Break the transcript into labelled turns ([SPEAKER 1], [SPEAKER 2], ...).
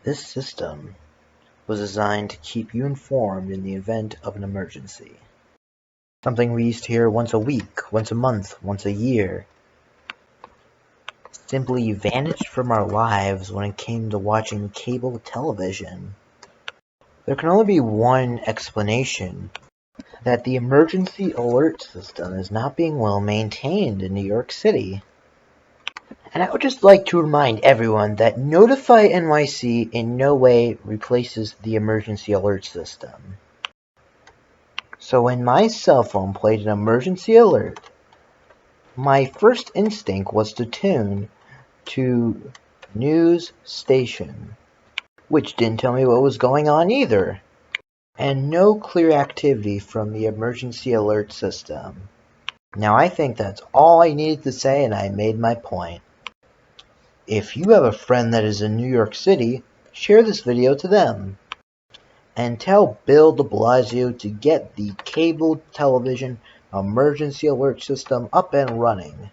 [SPEAKER 1] This system was designed to keep you informed in the event of an emergency. Something we used to hear once a week, once a month, once a year, simply vanished from our lives when it came to watching cable television. There can only be one explanation: that the emergency alert system is not being well maintained in New York City. And I would just like to remind everyone that Notify NYC in no way replaces the emergency alert system. So when my cell phone played an emergency alert, my first instinct was to tune to news station, which didn't tell me what was going on either, and no clear activity from the emergency alert system. Now I think that's all I needed to say, and I made my point. If you have a friend that is in New York City, share this video to them. And tell Bill de Blasio to get the cable television emergency alert system up and running.